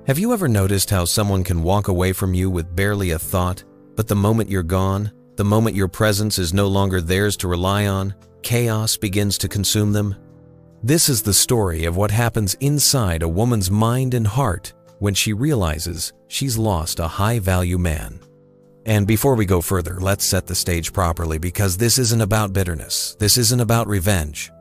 Have you ever noticed how someone can walk away from you with barely a thought, but the moment you're gone, the moment your presence is no longer theirs to rely on, chaos begins to consume them? This is the story of what happens inside a woman's mind and heart when she realizes she's lost a high-value man. And before we go further, let's set the stage properly, because this isn't about bitterness. This isn't about revenge.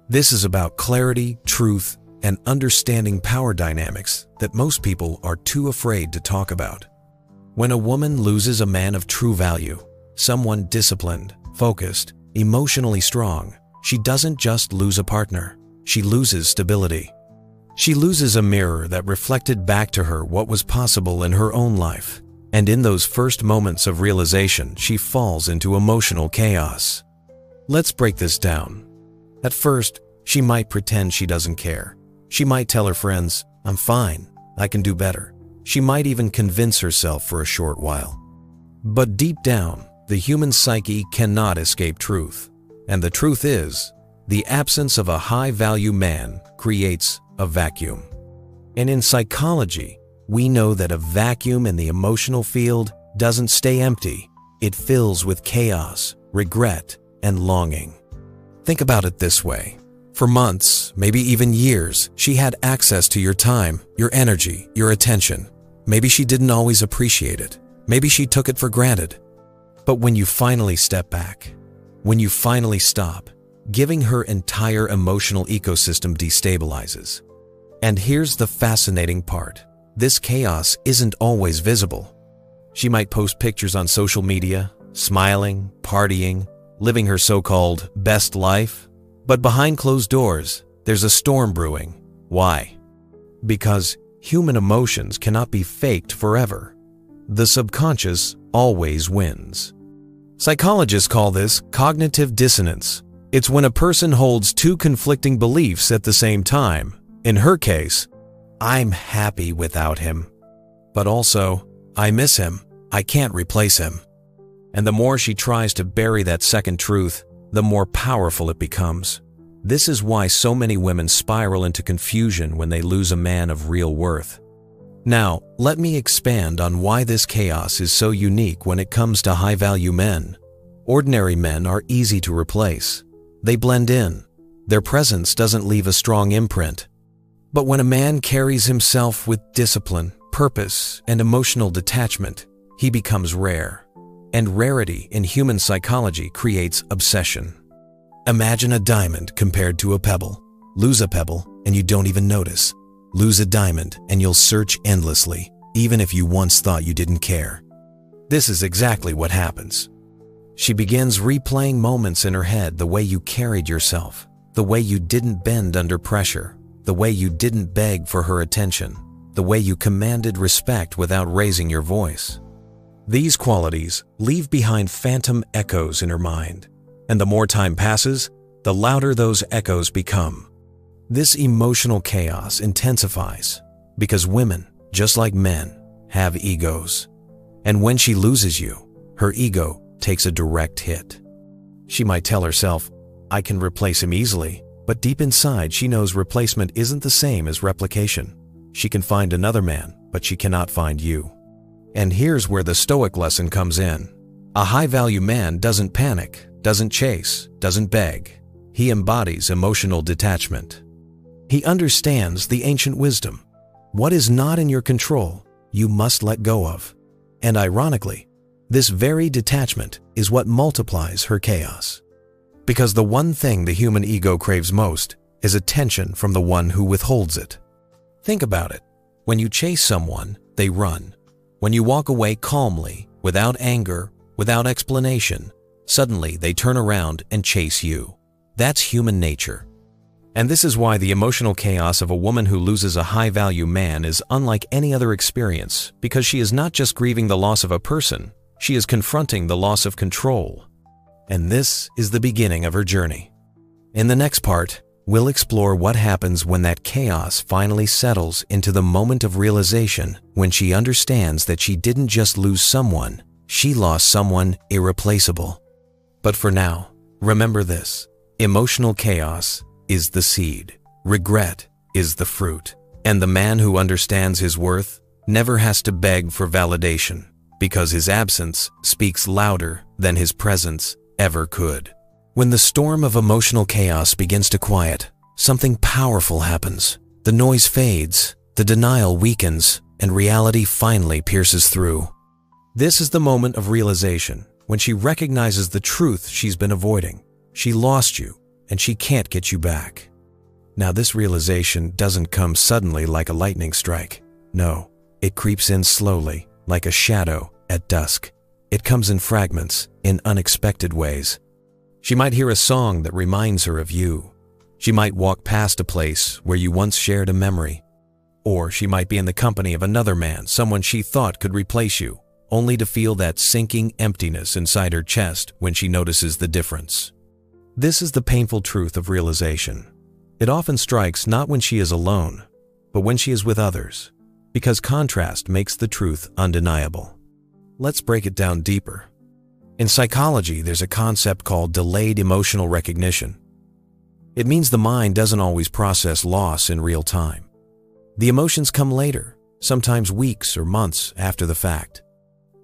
This is about clarity, truth, and understanding power dynamics that most people are too afraid to talk about. When a woman loses a man of true value, someone disciplined, focused, emotionally strong, she doesn't just lose a partner, she loses stability. She loses a mirror that reflected back to her what was possible in her own life. And in those first moments of realization, she falls into emotional chaos. Let's break this down. At first, she might pretend she doesn't care. She might tell her friends, "I'm fine, I can do better." She might even convince herself for a short while. But deep down, the human psyche cannot escape truth. And the truth is, the absence of a high-value man creates a vacuum. And in psychology, we know that a vacuum in the emotional field doesn't stay empty. It fills with chaos, regret, and longing. Think about it this way. For months, maybe even years, she had access to your time, your energy, your attention. Maybe she didn't always appreciate it. Maybe she took it for granted. But when you finally step back, when you finally stop, giving her entire emotional ecosystem destabilizes. And here's the fascinating part. This chaos isn't always visible. She might post pictures on social media, smiling, partying, living her so-called best life. But behind closed doors, there's a storm brewing. Why? Because human emotions cannot be faked forever. The subconscious always wins. Psychologists call this cognitive dissonance. It's when a person holds two conflicting beliefs at the same time. In her case, I'm happy without him. But also, I miss him. I can't replace him. And the more she tries to bury that second truth, the more powerful it becomes. This is why so many women spiral into confusion when they lose a man of real worth. Now, let me expand on why this chaos is so unique when it comes to high-value men. Ordinary men are easy to replace. They blend in. Their presence doesn't leave a strong imprint. But when a man carries himself with discipline, purpose, and emotional detachment, he becomes rare. And rarity in human psychology creates obsession. Imagine a diamond compared to a pebble. Lose a pebble and you don't even notice. Lose a diamond and you'll search endlessly, even if you once thought you didn't care. This is exactly what happens. She begins replaying moments in her head, the way you carried yourself, the way you didn't bend under pressure, the way you didn't beg for her attention, the way you commanded respect without raising your voice. These qualities leave behind phantom echoes in her mind, and the more time passes, the louder those echoes become. This emotional chaos intensifies because women, just like men, have egos. And when she loses you, her ego takes a direct hit. She might tell herself, "I can replace him easily," but deep inside she knows replacement isn't the same as replication. She can find another man, but she cannot find you. And here's where the Stoic lesson comes in. A high-value man doesn't panic, doesn't chase, doesn't beg. He embodies emotional detachment. He understands the ancient wisdom. What is not in your control, you must let go of. And ironically, this very detachment is what multiplies her chaos. Because the one thing the human ego craves most is attention from the one who withholds it. Think about it. When you chase someone, they run. When you walk away calmly, without anger, without explanation, suddenly they turn around and chase you. That's human nature. And this is why the emotional chaos of a woman who loses a high-value man is unlike any other experience, because she is not just grieving the loss of a person, she is confronting the loss of control. And this is the beginning of her journey. In the next part, we'll explore what happens when that chaos finally settles into the moment of realization, when she understands that she didn't just lose someone, she lost someone irreplaceable. But for now, remember this: emotional chaos is the seed, regret is the fruit, And the man who understands his worth never has to beg for validation, because his absence speaks louder than his presence ever could. When the storm of emotional chaos begins to quiet, something powerful happens. The noise fades, the denial weakens, and reality finally pierces through. This is the moment of realization, when she recognizes the truth she's been avoiding. She lost you, and she can't get you back. Now, this realization doesn't come suddenly like a lightning strike. No, it creeps in slowly, like a shadow at dusk. It comes in fragments, in unexpected ways. She might hear a song that reminds her of you. She might walk past a place where you once shared a memory. Or she might be in the company of another man, someone she thought could replace you, only to feel that sinking emptiness inside her chest when she notices the difference. This is the painful truth of realization. It often strikes not when she is alone, but when she is with others, because contrast makes the truth undeniable. Let's break it down deeper. In psychology, there's a concept called delayed emotional recognition. It means the mind doesn't always process loss in real time. The emotions come later, sometimes weeks or months after the fact.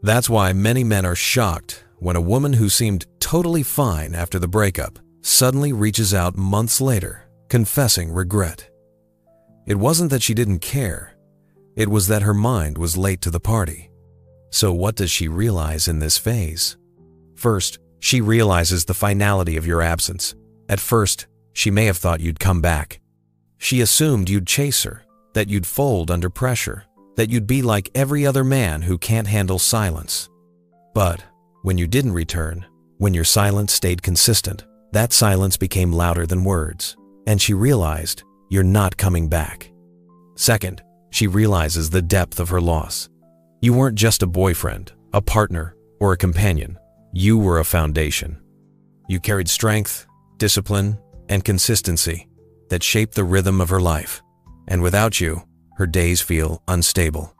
That's why many men are shocked when a woman who seemed totally fine after the breakup suddenly reaches out months later, confessing regret. It wasn't that she didn't care. It was that her mind was late to the party. So what does she realize in this phase? First, she realizes the finality of your absence. At first, she may have thought you'd come back. She assumed you'd chase her, that you'd fold under pressure, that you'd be like every other man who can't handle silence. But when you didn't return, when your silence stayed consistent, that silence became louder than words, and she realized you're not coming back. Second, she realizes the depth of her loss. You weren't just a boyfriend, a partner, or a companion. You were a foundation. You carried strength, discipline, and consistency that shaped the rhythm of her life. And without you, her days feel unstable.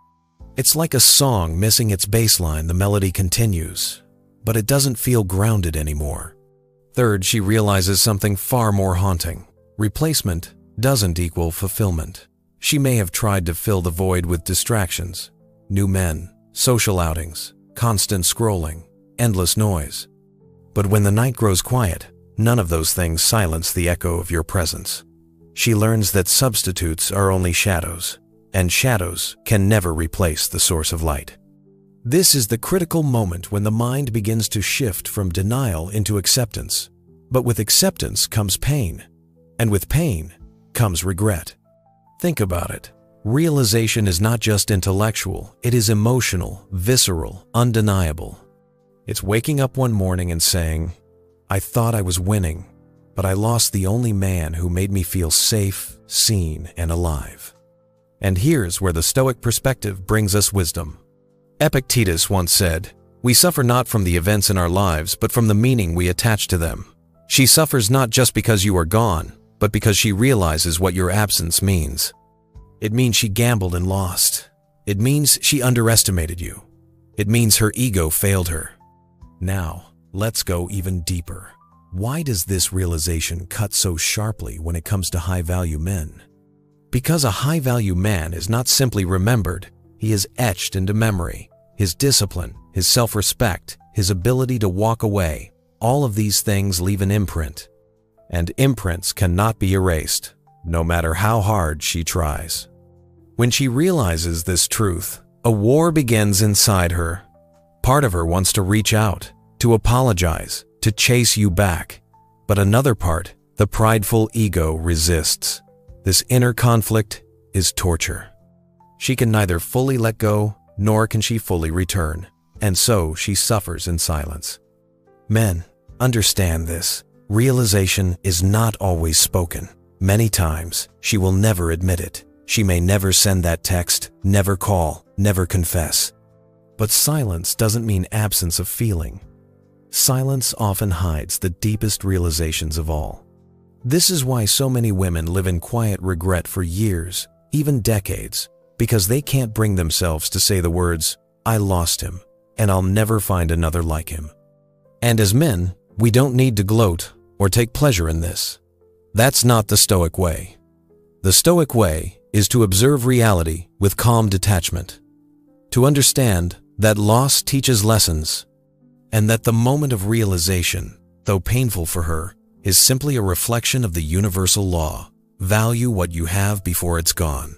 It's like a song missing its bass line. The melody continues, but it doesn't feel grounded anymore. Third, she realizes something far more haunting. Replacement doesn't equal fulfillment. She may have tried to fill the void with distractions, new men, social outings, constant scrolling, endless noise. But when the night grows quiet, none of those things silence the echo of your presence. She learns that substitutes are only shadows, and shadows can never replace the source of light. This is the critical moment when the mind begins to shift from denial into acceptance. But with acceptance comes pain, and with pain comes regret. Think about it. Realization is not just intellectual, it is emotional, visceral, undeniable. It's waking up one morning and saying, I thought I was winning, but I lost the only man who made me feel safe, seen, and alive. And here's where the Stoic perspective brings us wisdom. Epictetus once said, "We suffer not from the events in our lives, but from the meaning we attach to them." She suffers not just because you are gone, but because she realizes what your absence means. It means she gambled and lost. It means she underestimated you. It means her ego failed her. Now, let's go even deeper. Why does this realization cut so sharply when it comes to high-value men? Because a high-value man is not simply remembered, he is etched into memory. His discipline, his self-respect, his ability to walk away, all of these things leave an imprint. And imprints cannot be erased, no matter how hard she tries. When she realizes this truth, a war begins inside her. Part of her wants to reach out, to apologize, to chase you back. But another part, the prideful ego, resists. This inner conflict is torture. She can neither fully let go, nor can she fully return, and so she suffers in silence. Men, understand this. Realization is not always spoken. Many times, she will never admit it. She may never send that text, never call, never confess. But silence doesn't mean absence of feeling. Silence often hides the deepest realizations of all. This is why so many women live in quiet regret for years, even decades, because they can't bring themselves to say the words, "I lost him, and I'll never find another like him." And as men, we don't need to gloat or take pleasure in this. That's not the Stoic way. The Stoic way is to observe reality with calm detachment, to understand that loss teaches lessons, and that the moment of realization, though painful for her, is simply a reflection of the universal law: value what you have before it's gone.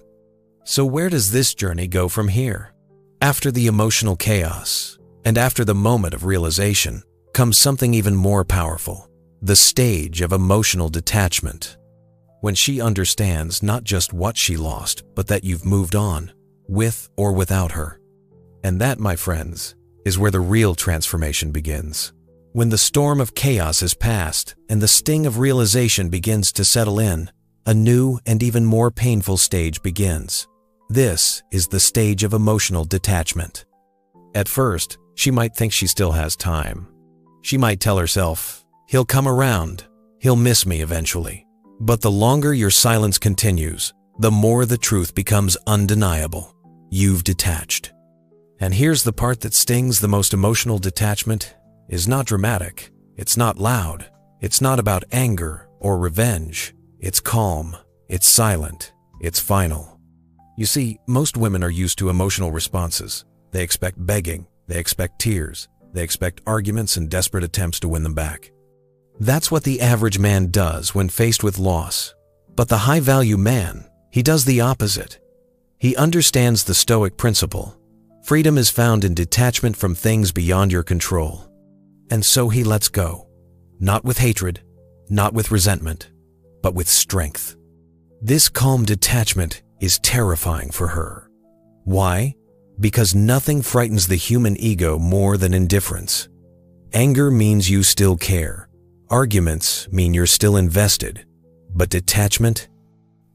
So where does this journey go from here? After the emotional chaos, and after the moment of realization, comes something even more powerful: the stage of emotional detachment. When she understands not just what she lost, but that you've moved on, with or without her. And that, my friends, is where the real transformation begins. When the storm of chaos is past and the sting of realization begins to settle in, a new and even more painful stage begins. This is the stage of emotional detachment. At first, she might think she still has time. She might tell herself, "He'll come around. He'll miss me eventually." But the longer your silence continues, the more the truth becomes undeniable. You've detached. And here's the part that stings the most: emotional detachment is not dramatic. It's not loud. It's not about anger or revenge. It's calm. It's silent. It's final. You see, most women are used to emotional responses. They expect begging. They expect tears. They expect arguments and desperate attempts to win them back. That's what the average man does when faced with loss. But the high-value man, he does the opposite. He understands the Stoic principle. Freedom is found in detachment from things beyond your control. And so he lets go. Not with hatred, not with resentment, but with strength. This calm detachment is terrifying for her. Why? Because nothing frightens the human ego more than indifference. Anger means you still care. Arguments mean you're still invested. But detachment?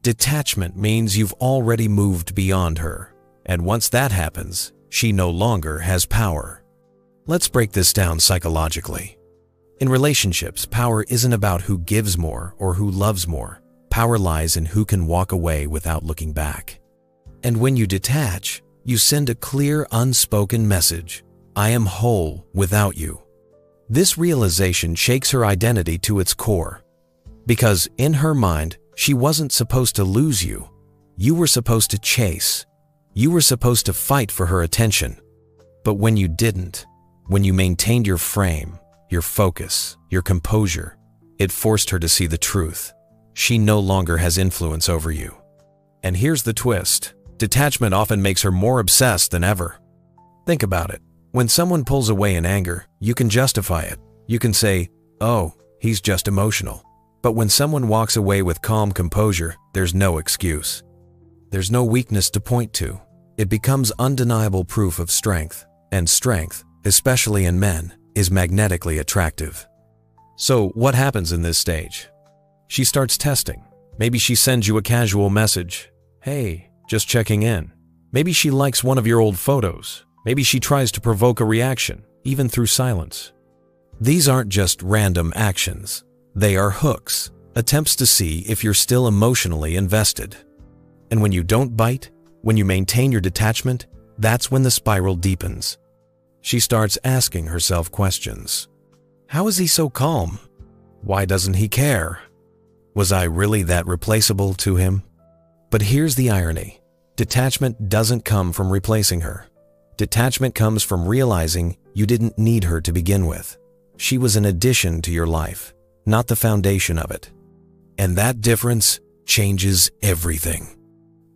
Detachment means you've already moved beyond her. And once that happens, she no longer has power. Let's break this down psychologically. In relationships, power isn't about who gives more or who loves more. Power lies in who can walk away without looking back. And when you detach, you send a clear, unspoken message: I am whole without you. This realization shakes her identity to its core. Because in her mind, she wasn't supposed to lose you. You were supposed to chase. You were supposed to fight for her attention. But when you didn't, when you maintained your frame, your focus, your composure, it forced her to see the truth. She no longer has influence over you. And here's the twist: detachment often makes her more obsessed than ever. Think about it. When someone pulls away in anger, you can justify it. You can say, "Oh, he's just emotional." But when someone walks away with calm composure, there's no excuse. There's no weakness to point to. It becomes undeniable proof of strength. And strength, especially in men, is magnetically attractive. So what happens in this stage? She starts testing. Maybe she sends you a casual message: "Hey, just checking in." Maybe she likes one of your old photos. Maybe she tries to provoke a reaction, even through silence. These aren't just random actions. They are hooks, attempts to see if you're still emotionally invested. And when you don't bite, when you maintain your detachment, that's when the spiral deepens. She starts asking herself questions. How is he so calm? Why doesn't he care? Was I really that replaceable to him? But here's the irony. Detachment doesn't come from replacing her. Detachment comes from realizing you didn't need her to begin with. She was an addition to your life, not the foundation of it. And that difference changes everything.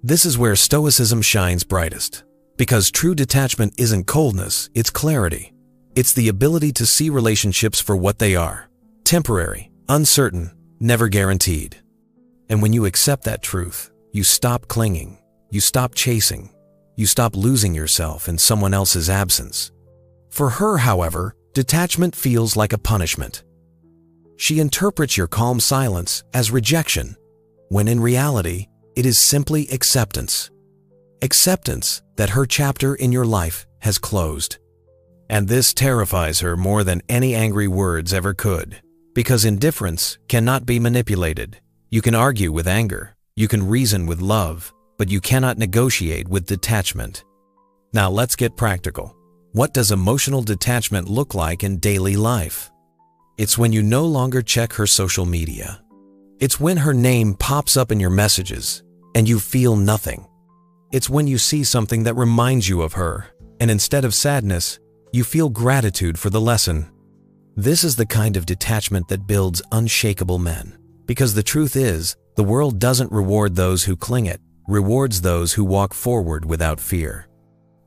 This is where Stoicism shines brightest. Because true detachment isn't coldness, it's clarity. It's the ability to see relationships for what they are: temporary, uncertain, never guaranteed. And when you accept that truth, you stop clinging, you stop chasing, you stop losing yourself in someone else's absence. For her, however, detachment feels like a punishment. She interprets your calm silence as rejection, when in reality, it is simply acceptance. Acceptance that her chapter in your life has closed. And this terrifies her more than any angry words ever could, because indifference cannot be manipulated. You can argue with anger, you can reason with love, but you cannot negotiate with detachment. Now let's get practical. What does emotional detachment look like in daily life? It's when you no longer check her social media. It's when her name pops up in your messages. and you feel nothing. It's when you see something that reminds you of her, and instead of sadness, you feel gratitude for the lesson. This is the kind of detachment that builds unshakable men, because the truth is, the world doesn't reward those who cling it, rewards those who walk forward without fear.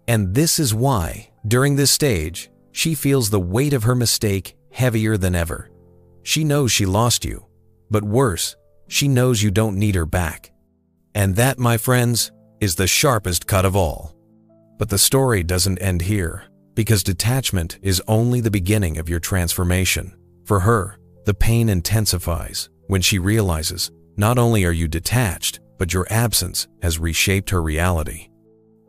And this is why, during this stage, she feels the weight of her mistake heavier than ever. She knows she lost you, but worse, she knows you don't need her back. And that, my friends, is the sharpest cut of all. But the story doesn't end here, because detachment is only the beginning of your transformation. For her, the pain intensifies when she realizes not only are you detached, but your absence has reshaped her reality.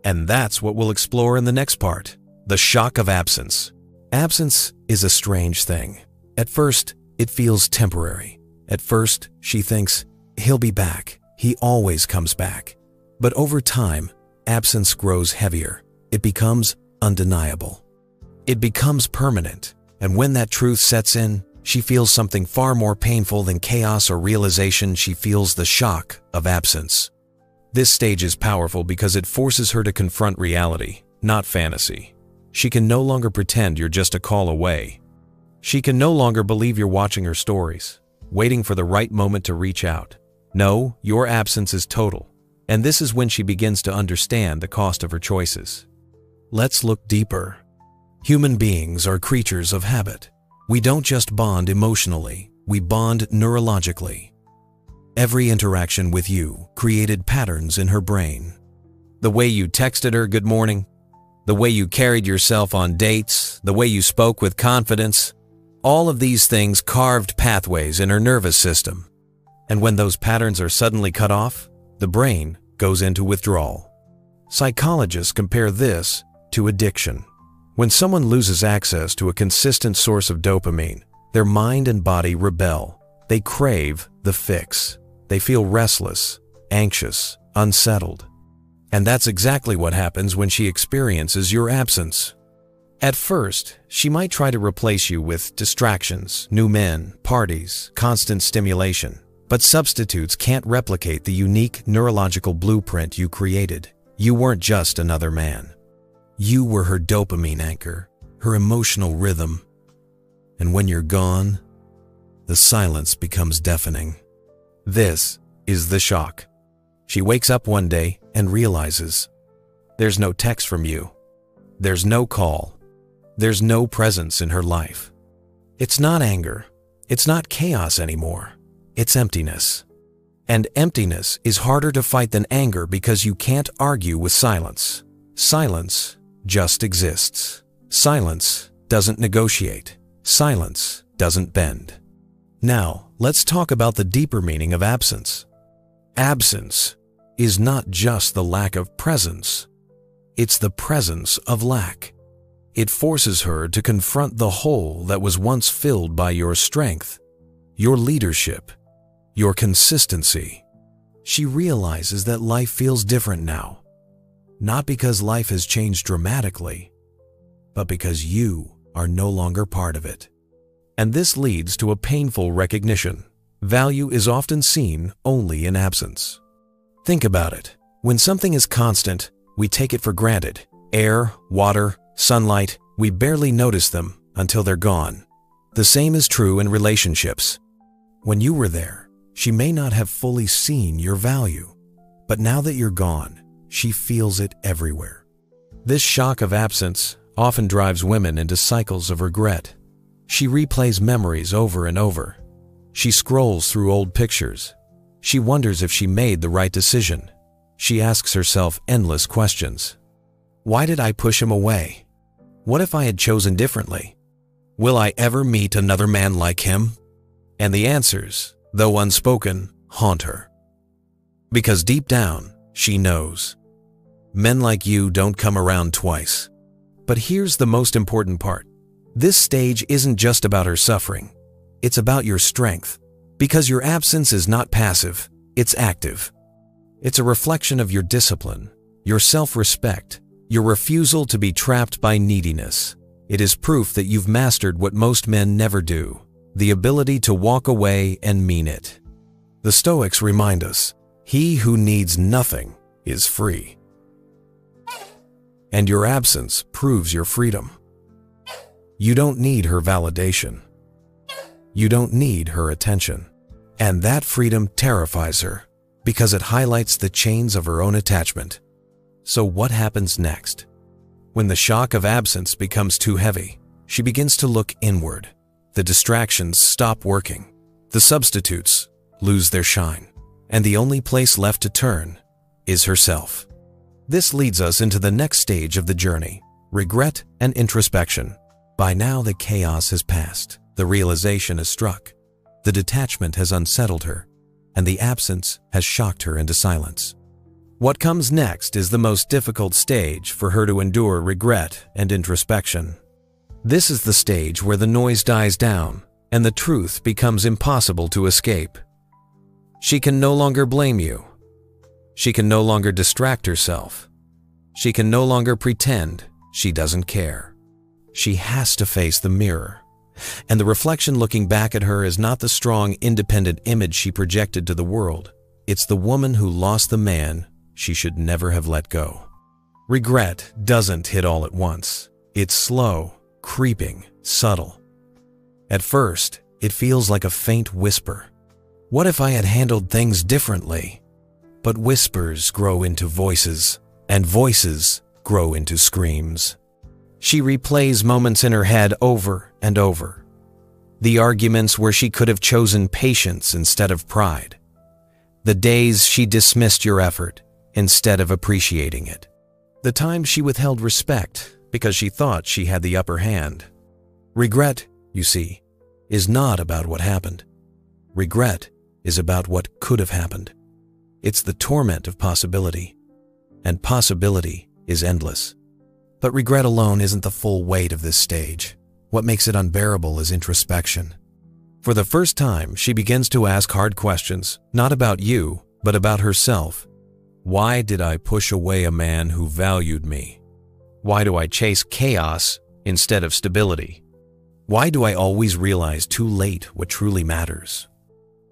And that's what we'll explore in the next part, the shock of absence. Absence is a strange thing. At first, it feels temporary. At first, she thinks, he'll be back. He always comes back. But over time, absence grows heavier. It becomes undeniable. It becomes permanent. And when that truth sets in, she feels something far more painful than chaos or realization. She feels the shock of absence. This stage is powerful because it forces her to confront reality, not fantasy. She can no longer pretend you're just a call away. She can no longer believe you're watching her stories, waiting for the right moment to reach out. No, your absence is total. And this is when she begins to understand the cost of her choices. Let's look deeper. Human beings are creatures of habit. We don't just bond emotionally, we bond neurologically. Every interaction with you created patterns in her brain. The way you texted her good morning, the way you carried yourself on dates, the way you spoke with confidence, all of these things carved pathways in her nervous system. And when those patterns are suddenly cut off, the brain goes into withdrawal. Psychologists compare this to addiction. When someone loses access to a consistent source of dopamine, their mind and body rebel. They crave the fix. They feel restless, anxious, unsettled. And that's exactly what happens when she experiences your absence. At first, she might try to replace you with distractions, new men, parties, constant stimulation. But substitutes can't replicate the unique neurological blueprint you created. You weren't just another man. You were her dopamine anchor, her emotional rhythm. And when you're gone, the silence becomes deafening. This is the shock. She wakes up one day and realizes there's no text from you. There's no call. There's no presence in her life. It's not anger. It's not chaos anymore. It's emptiness. And emptiness is harder to fight than anger because you can't argue with silence. Silence just exists. Silence doesn't negotiate. Silence doesn't bend. Now, let's talk about the deeper meaning of absence. Absence is not just the lack of presence. It's the presence of lack. It forces her to confront the hole that was once filled by your strength, your leadership, your consistency. She realizes that life feels different now, not because life has changed dramatically, but because you are no longer part of it. And this leads to a painful recognition. Value is often seen only in absence. Think about it. When something is constant, we take it for granted. Air, water, sunlight, we barely notice them until they're gone. The same is true in relationships. When you were there, she may not have fully seen your value, but now that you're gone, she feels it everywhere. This shock of absence often drives women into cycles of regret. She replays memories over and over. She scrolls through old pictures. She wonders if she made the right decision. She asks herself endless questions. Why did I push him away? What if I had chosen differently? Will I ever meet another man like him? And the answers, though unspoken, haunt her. Because deep down, she knows. Men like you don't come around twice. But here's the most important part. This stage isn't just about her suffering. It's about your strength. Because your absence is not passive, it's active. It's a reflection of your discipline, your self-respect, your refusal to be trapped by neediness. It is proof that you've mastered what most men never do, the ability to walk away and mean it. The Stoics remind us, He who needs nothing is free. And your absence proves your freedom. You don't need her validation. You don't need her attention. And that freedom terrifies her because it highlights the chains of her own attachment. So what happens next? When the shock of absence becomes too heavy, she begins to look inward. The distractions stop working. The substitutes lose their shine. And the only place left to turn is herself. This leads us into the next stage of the journey, regret and introspection. By now the chaos has passed. The realization is struck. The detachment has unsettled her, and the absence has shocked her into silence. What comes next is the most difficult stage for her to endure regret and introspection. This is the stage where the noise dies down and the truth becomes impossible to escape. She can no longer blame you. She can no longer distract herself. She can no longer pretend she doesn't care. She has to face the mirror. And the reflection looking back at her is not the strong, independent image she projected to the world. It's the woman who lost the man she should never have let go. Regret doesn't hit all at once. It's slow, creeping, subtle. At first, it feels like a faint whisper. What if I had handled things differently? But whispers grow into voices, and voices grow into screams. She replays moments in her head over and over. The arguments where she could have chosen patience instead of pride. The days she dismissed your effort instead of appreciating it. The times she withheld respect because she thought she had the upper hand. Regret, you see, is not about what happened. Regret is about what could have happened. It's the torment of possibility, and possibility is endless. But regret alone isn't the full weight of this stage. What makes it unbearable is introspection. For the first time, she begins to ask hard questions, not about you, but about herself. Why did I push away a man who valued me? Why do I chase chaos instead of stability? Why do I always realize too late what truly matters?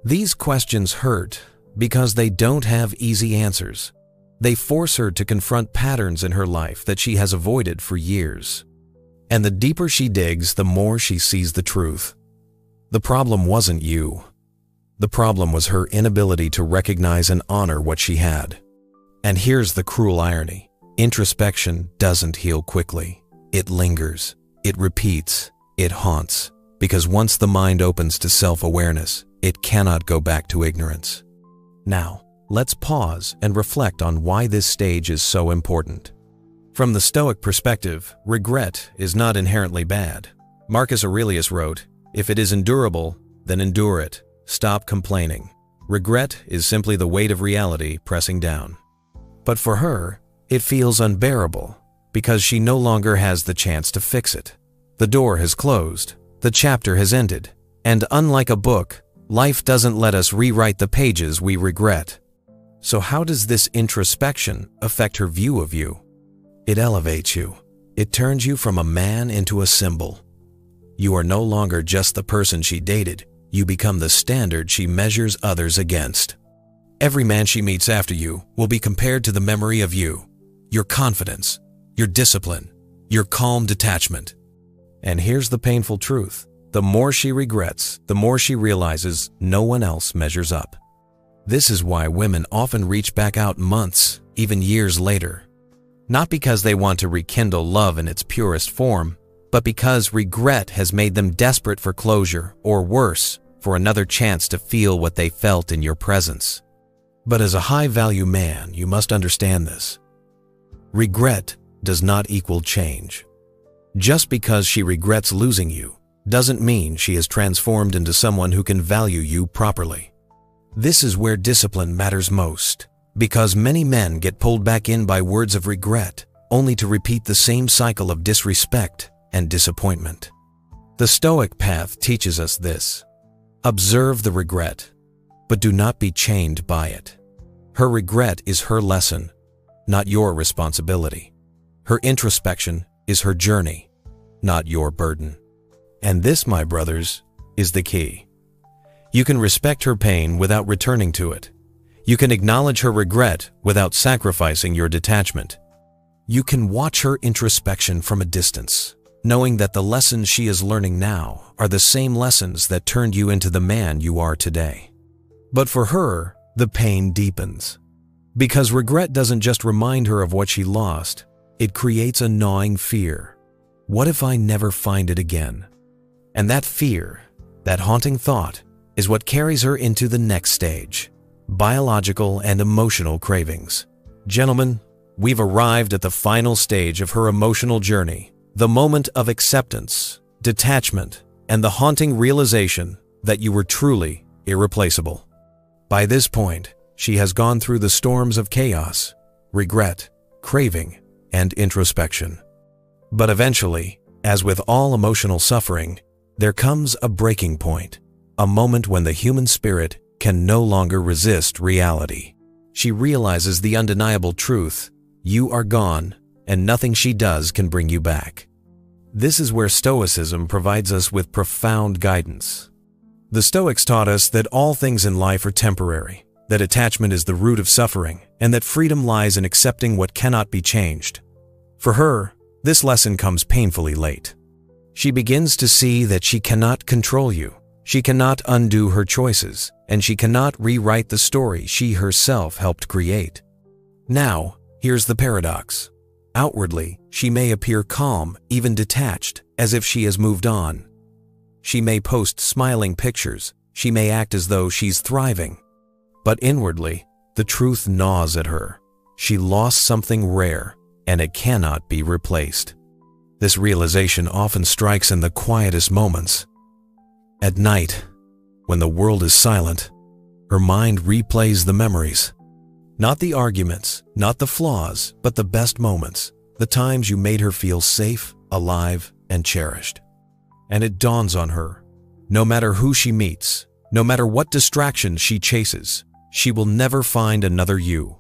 These questions hurt because they don't have easy answers. They force her to confront patterns in her life that she has avoided for years. And the deeper she digs, the more she sees the truth. The problem wasn't you. The problem was her inability to recognize and honor what she had. And here's the cruel irony. Introspection doesn't heal quickly. It lingers. It repeats. It haunts. Because once the mind opens to self-awareness, it cannot go back to ignorance. Now, let's pause and reflect on why this stage is so important. From the Stoic perspective, regret is not inherently bad. Marcus Aurelius wrote, "If it is endurable, then endure it. Stop complaining." Regret is simply the weight of reality pressing down. But for her, it feels unbearable because she no longer has the chance to fix it. The door has closed, the chapter has ended, and unlike a book, life doesn't let us rewrite the pages we regret. So how does this introspection affect her view of you? It elevates you. It turns you from a man into a symbol. You are no longer just the person she dated. You become the standard she measures others against. Every man she meets after you will be compared to the memory of you, your confidence, your discipline, your calm detachment. And here's the painful truth. The more she regrets, the more she realizes no one else measures up. This is why women often reach back out months, even years later. Not because they want to rekindle love in its purest form, but because regret has made them desperate for closure, or worse, for another chance to feel what they felt in your presence. But as a high-value man, you must understand this. Regret does not equal change. Just because she regrets losing you doesn't mean she is transformed into someone who can value you properly. This is where discipline matters most, because many men get pulled back in by words of regret, only to repeat the same cycle of disrespect and disappointment. The Stoic path teaches us this. Observe the regret, but do not be chained by it. Her regret is her lesson, not your responsibility. Her introspection is her journey, not your burden. And this, my brothers, is the key. You can respect her pain without returning to it. You can acknowledge her regret without sacrificing your detachment. You can watch her introspection from a distance, knowing that the lessons she is learning now are the same lessons that turned you into the man you are today. But for her, the pain deepens. Because regret doesn't just remind her of what she lost, it creates a gnawing fear. What if I never find it again? And that fear, that haunting thought, is what carries her into the next stage: biological and emotional cravings. Gentlemen, we've arrived at the final stage of her emotional journey, the moment of acceptance, detachment, and the haunting realization that you were truly irreplaceable. By this point, she has gone through the storms of chaos, regret, craving, and introspection. But eventually, as with all emotional suffering, there comes a breaking point, a moment when the human spirit can no longer resist reality. She realizes the undeniable truth: you are gone, and nothing she does can bring you back. This is where Stoicism provides us with profound guidance. The Stoics taught us that all things in life are temporary, that attachment is the root of suffering, and that freedom lies in accepting what cannot be changed. For her, this lesson comes painfully late. She begins to see that she cannot control you, she cannot undo her choices, and she cannot rewrite the story she herself helped create. Now, here's the paradox. Outwardly, she may appear calm, even detached, as if she has moved on. She may post smiling pictures, she may act as though she's thriving. But inwardly, the truth gnaws at her. She lost something rare, and it cannot be replaced. This realization often strikes in the quietest moments. At night, when the world is silent, her mind replays the memories. Not the arguments, not the flaws, but the best moments, the times you made her feel safe, alive, and cherished. And it dawns on her, no matter who she meets, no matter what distractions she chases, she will never find another you.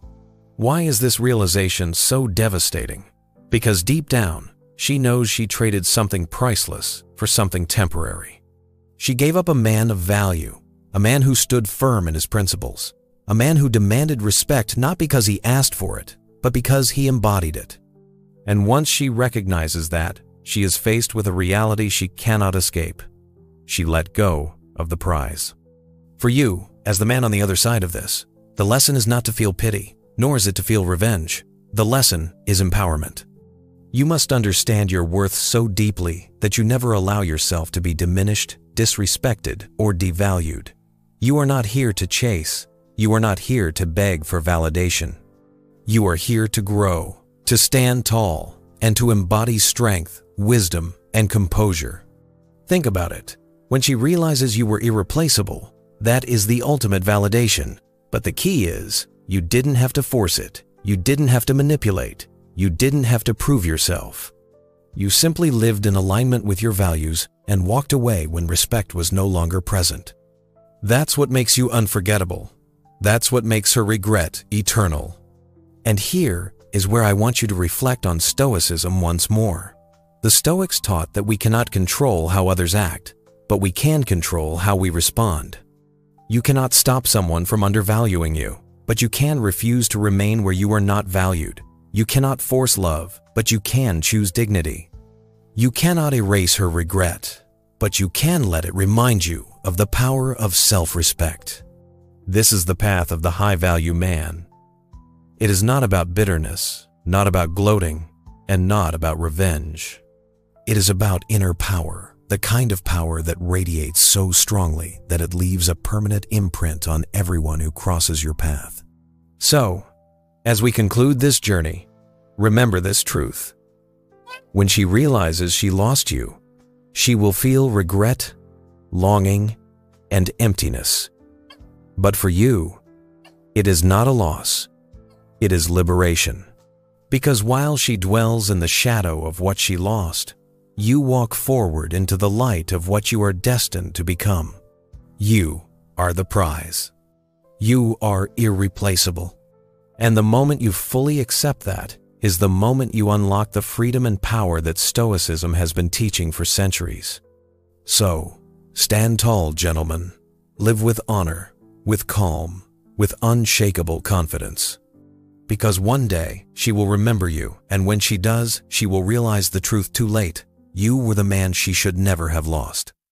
Why is this realization so devastating? Because deep down, she knows she traded something priceless for something temporary. She gave up a man of value, a man who stood firm in his principles, a man who demanded respect not because he asked for it, but because he embodied it. And once she recognizes that, she is faced with a reality she cannot escape. She let go of the prize. For you, as the man on the other side of this, the lesson is not to feel pity, nor is it to feel revenge. The lesson is empowerment. You must understand your worth so deeply that you never allow yourself to be diminished, disrespected, or devalued. You are not here to chase. You are not here to beg for validation. You are here to grow, to stand tall, and to embody strength, wisdom, and composure. Think about it. When she realizes you were irreplaceable, that is the ultimate validation. But the key is, you didn't have to force it. You didn't have to manipulate. You didn't have to prove yourself. You simply lived in alignment with your values and walked away when respect was no longer present. That's what makes you unforgettable. That's what makes her regret eternal. And here is where I want you to reflect on Stoicism once more. The Stoics taught that we cannot control how others act, but we can control how we respond. You cannot stop someone from undervaluing you, but you can refuse to remain where you are not valued. You cannot force love, but you can choose dignity. You cannot erase her regret, but you can let it remind you of the power of self-respect. This is the path of the high-value man. It is not about bitterness, not about gloating, and not about revenge. It is about inner power, the kind of power that radiates so strongly that it leaves a permanent imprint on everyone who crosses your path. So, as we conclude this journey, remember this truth. When she realizes she lost you, she will feel regret, longing, and emptiness. But for you, it is not a loss. It is liberation. Because while she dwells in the shadow of what she lost, you walk forward into the light of what you are destined to become. You are the prize. You are irreplaceable. And the moment you fully accept that is the moment you unlock the freedom and power that Stoicism has been teaching for centuries. So, stand tall, gentlemen. Live with honor, with calm, with unshakable confidence. Because one day, she will remember you, and when she does, she will realize the truth too late. You were the man she should never have lost.